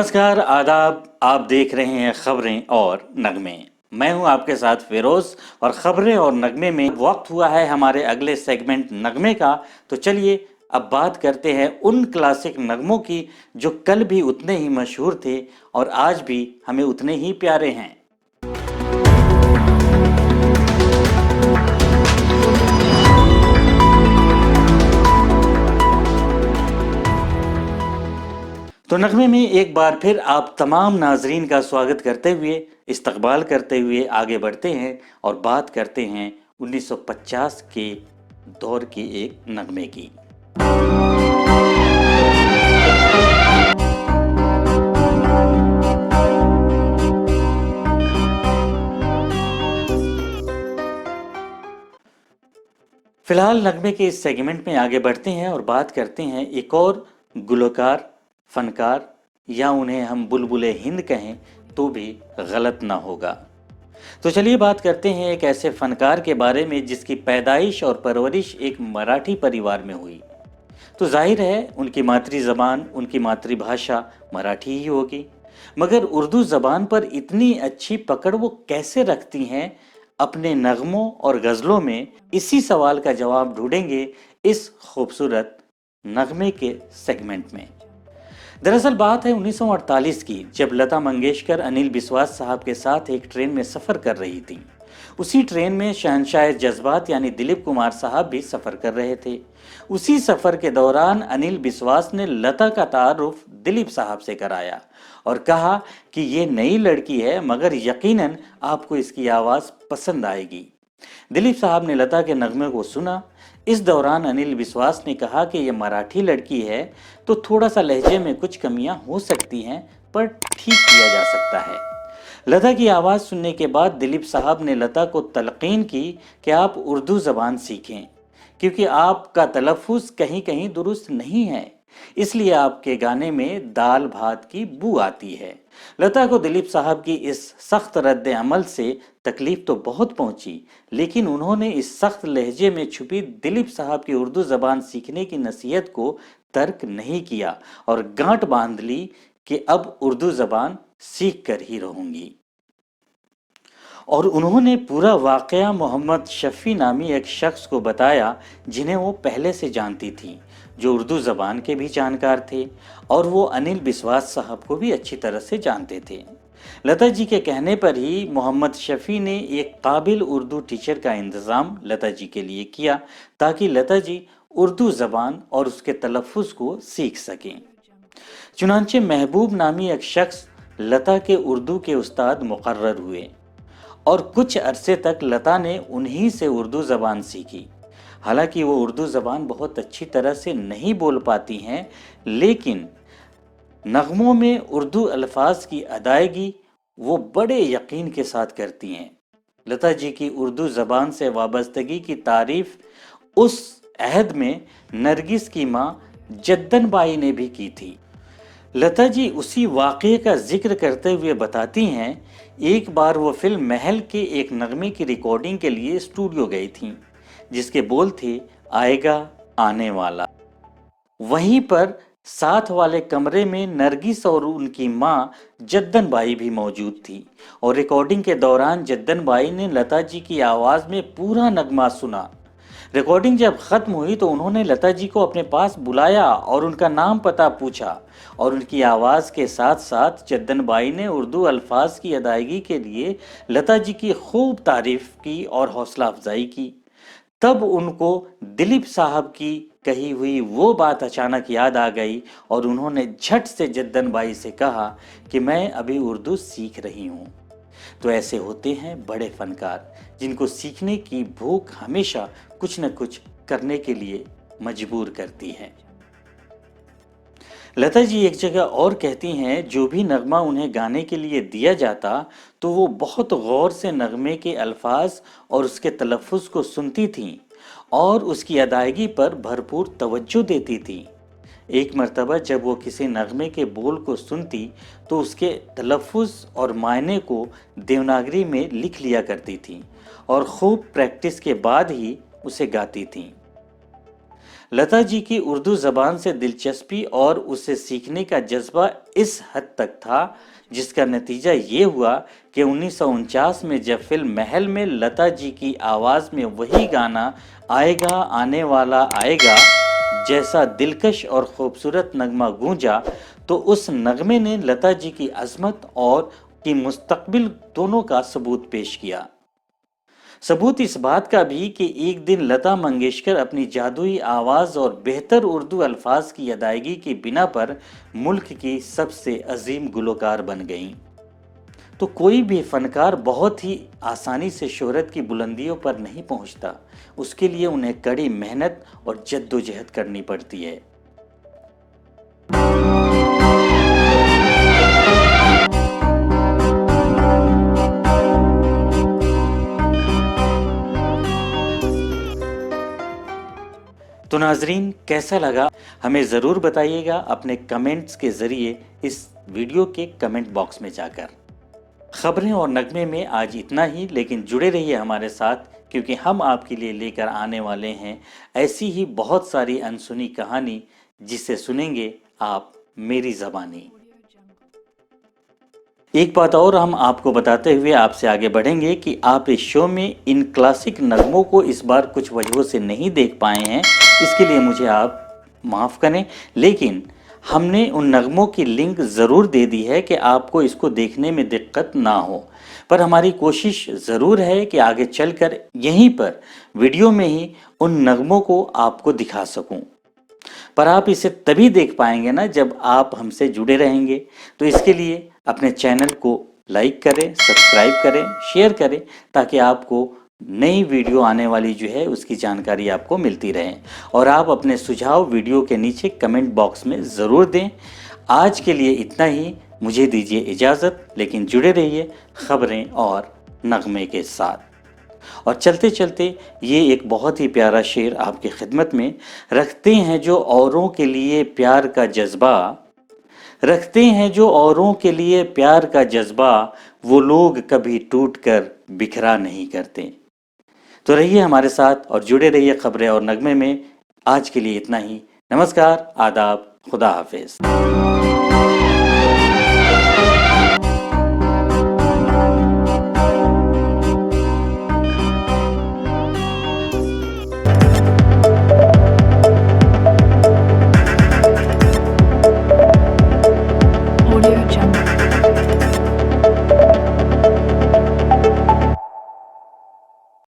नमस्कार, आदाब। आप देख रहे हैं खबरें और नगमे। मैं हूं आपके साथ फिरोज और खबरें और नगमे में वक्त हुआ है हमारे अगले सेगमेंट नगमे का। तो चलिए अब बात करते हैं उन क्लासिक नगमों की जो कल भी उतने ही मशहूर थे और आज भी हमें उतने ही प्यारे हैं। तो नगमे में एक बार फिर आप तमाम नाजरीन का स्वागत करते हुए, इस्तकबाल करते हुए आगे बढ़ते हैं और बात करते हैं 1950 के दौर की एक नगमे की। फिलहाल नगमे के इस सेगमेंट में आगे बढ़ते हैं और बात करते हैं एक और गुलकार, फनकार, या उन्हें हम बुलबुले हिंद कहें तो भी गलत ना होगा। तो चलिए बात करते हैं एक ऐसे फनकार के बारे में जिसकी पैदाइश और परवरिश एक मराठी परिवार में हुई। तो जाहिर है उनकी मातृ जबान, उनकी मातृभाषा मराठी ही होगी, मगर उर्दू जबान पर इतनी अच्छी पकड़ वो कैसे रखती हैं अपने नगमों और गज़लों में, इसी सवाल का जवाब ढूंढेंगे इस खूबसूरत नगमे के सेगमेंट में। दरअसल बात है 1948 की, जब लता मंगेशकर अनिल बिस्वास साहब के साथ एक ट्रेन में सफ़र कर रही थी। उसी ट्रेन में शहंशाह जज्बात यानी दिलीप कुमार साहब भी सफ़र कर रहे थे। उसी सफ़र के दौरान अनिल बिस्वास ने लता का तारुफ दिलीप साहब से कराया और कहा कि ये नई लड़की है, मगर यकीनन आपको इसकी आवाज़ पसंद आएगी। दिलीप साहब ने लता के नगमे को सुना। इस दौरान अनिल बिस्वास ने कहा कि यह मराठी लड़की है तो थोड़ा सा लहजे में कुछ कमियां हो सकती हैं, पर ठीक किया जा सकता है। लता की आवाज़ सुनने के बाद दिलीप साहब ने लता को तलकीन की कि आप उर्दू ज़बान सीखें, क्योंकि आपका तलफ़ुज़ कहीं कहीं दुरुस्त नहीं है, इसलिए आपके गाने में दाल भात की बू आती है। लता को दिलीप साहब की इस सख्त रद्द अमल से तकलीफ तो बहुत पहुंची, लेकिन उन्होंने इस सख्त लहजे में छुपी दिलीप साहब की उर्दू ज़बान सीखने की नसीहत को तर्क नहीं किया और गांठ बांध ली कि अब उर्दू ज़बान सीख कर ही रहूंगी। और उन्होंने पूरा वाकया मोहम्मद शफ़ी नामी एक शख्स को बताया जिन्हें वो पहले से जानती थी, जो उर्दू ज़बान के भी जानकार थे और वो अनिल बिस्वास साहब को भी अच्छी तरह से जानते थे। लता जी के कहने पर ही मोहम्मद शफ़ी ने एक काबिल उर्दू टीचर का इंतज़ाम लता जी के लिए किया, ताकि लता जी उर्दू ज़बान और उसके तलफ़ुज़ को सीख सकें। चुनांचे महबूब नामी एक शख्स लता के उर्दू के उस्ताद मुकर्रर हुए और कुछ अरसे तक लता ने उन्हीं से उर्दू ज़बान सीखी। हालांकि वो उर्दू ज़बान बहुत अच्छी तरह से नहीं बोल पाती हैं, लेकिन नगमों में उर्दू अल्फाज की अदायगी वो बड़े यकीन के साथ करती हैं। लता जी की उर्दू ज़बान से वाबस्तगी की तारीफ उस अहद में नरगिस की माँ जद्दन बाई ने भी की थी। लता जी उसी वाक़े का जिक्र करते हुए बताती हैं, एक बार वो फिल्म महल के एक नगमे की रिकॉर्डिंग के लिए स्टूडियो गई थीं, जिसके बोल थे आएगा आने वाला। वहीं पर साथ वाले कमरे में नरगिस और उनकी माँ जद्दन बाई भी मौजूद थी और रिकॉर्डिंग के दौरान जद्दन बाई ने लता जी की आवाज़ में पूरा नगमा सुना। रिकॉर्डिंग जब ख़त्म हुई तो उन्होंने लता जी को अपने पास बुलाया और उनका नाम पता पूछा और उनकी आवाज़ के साथ साथ जद्दन बाई ने उर्दू अल्फाज की अदायगी के लिए लता जी की खूब तारीफ़ की और हौसला अफजाई की। तब उनको दिलीप साहब की कही हुई वो बात अचानक याद आ गई और उन्होंने झट से जद्दन बाई से कहा कि मैं अभी उर्दू सीख रही हूँ। तो ऐसे होते हैं बड़े फनकार, जिनको सीखने की भूख हमेशा कुछ न कुछ करने के लिए मजबूर करती है। लता जी एक जगह और कहती हैं, जो भी नगमा उन्हें गाने के लिए दिया जाता तो वो बहुत गौर से नगमे के अल्फाज और उसके तलफ़ुज़ को सुनती थीं और उसकी अदायगी पर भरपूर तवज्जो देती थीं। एक मर्तबा जब वो किसी नगमे के बोल को सुनती तो उसके तलफ़ुज़ और मायने को देवनागरी में लिख लिया करती थीं और खूब प्रैक्टिस के बाद ही उसे गाती थीं। लता जी की उर्दू ज़बान से दिलचस्पी और उसे सीखने का जज्बा इस हद तक था, जिसका नतीजा ये हुआ कि 1949 में जब फिल्म महल में लता जी की आवाज़ में वही गाना आएगा आने वाला आएगा जैसा दिलकश और खूबसूरत नगमा गूंजा, तो उस नगमे ने लता जी की अजमत और की मुस्तकबिल दोनों का सबूत पेश किया। सबूत इस बात का भी कि एक दिन लता मंगेशकर अपनी जादुई आवाज़ और बेहतर उर्दू अल्फाज की अदायगी की बिना पर मुल्क की सबसे अजीम गुलकार बन गईं। तो कोई भी फनकार बहुत ही आसानी से शोहरत की बुलंदियों पर नहीं पहुंचता, उसके लिए उन्हें कड़ी मेहनत और जद्दोजहद करनी पड़ती है। तो नाजरीन, कैसा लगा हमें ज़रूर बताइएगा अपने कमेंट्स के ज़रिए इस वीडियो के कमेंट बॉक्स में जाकर। खबरें और नगमे में आज इतना ही, लेकिन जुड़े रहिए हमारे साथ, क्योंकि हम आपके लिए लेकर आने वाले हैं ऐसी ही बहुत सारी अनसुनी कहानी, जिसे सुनेंगे आप मेरी ज़बानी। एक बात और हम आपको बताते हुए आपसे आगे बढ़ेंगे कि आप इस शो में इन क्लासिक नगमों को इस बार कुछ वजहों से नहीं देख पाए हैं, इसके लिए मुझे आप माफ़ करें, लेकिन हमने उन नगमों की लिंक ज़रूर दे दी है कि आपको इसको देखने में दिक्कत ना हो। पर हमारी कोशिश ज़रूर है कि आगे चलकर यहीं पर वीडियो में ही उन नगमों को आपको दिखा सकूं। पर आप इसे तभी देख पाएंगे ना जब आप हमसे जुड़े रहेंगे। तो इसके लिए अपने चैनल को लाइक करें, सब्सक्राइब करें, शेयर करें, ताकि आपको नई वीडियो आने वाली जो है उसकी जानकारी आपको मिलती रहे। और आप अपने सुझाव वीडियो के नीचे कमेंट बॉक्स में ज़रूर दें। आज के लिए इतना ही, मुझे दीजिए इजाज़त, लेकिन जुड़े रहिए खबरें और नगमे के साथ। और चलते चलते ये एक बहुत ही प्यारा शेर आपकी खिदमत में। रखते हैं जो औरों के लिए प्यार का जज्बा, रखते हैं जो औरों के लिए प्यार का जज्बा, वो लोग कभी टूट कर बिखरा नहीं करते। तो रहिए हमारे साथ और जुड़े रहिए खबरें और नगमे में। आज के लिए इतना ही। नमस्कार, आदाब, खुदा हाफिज।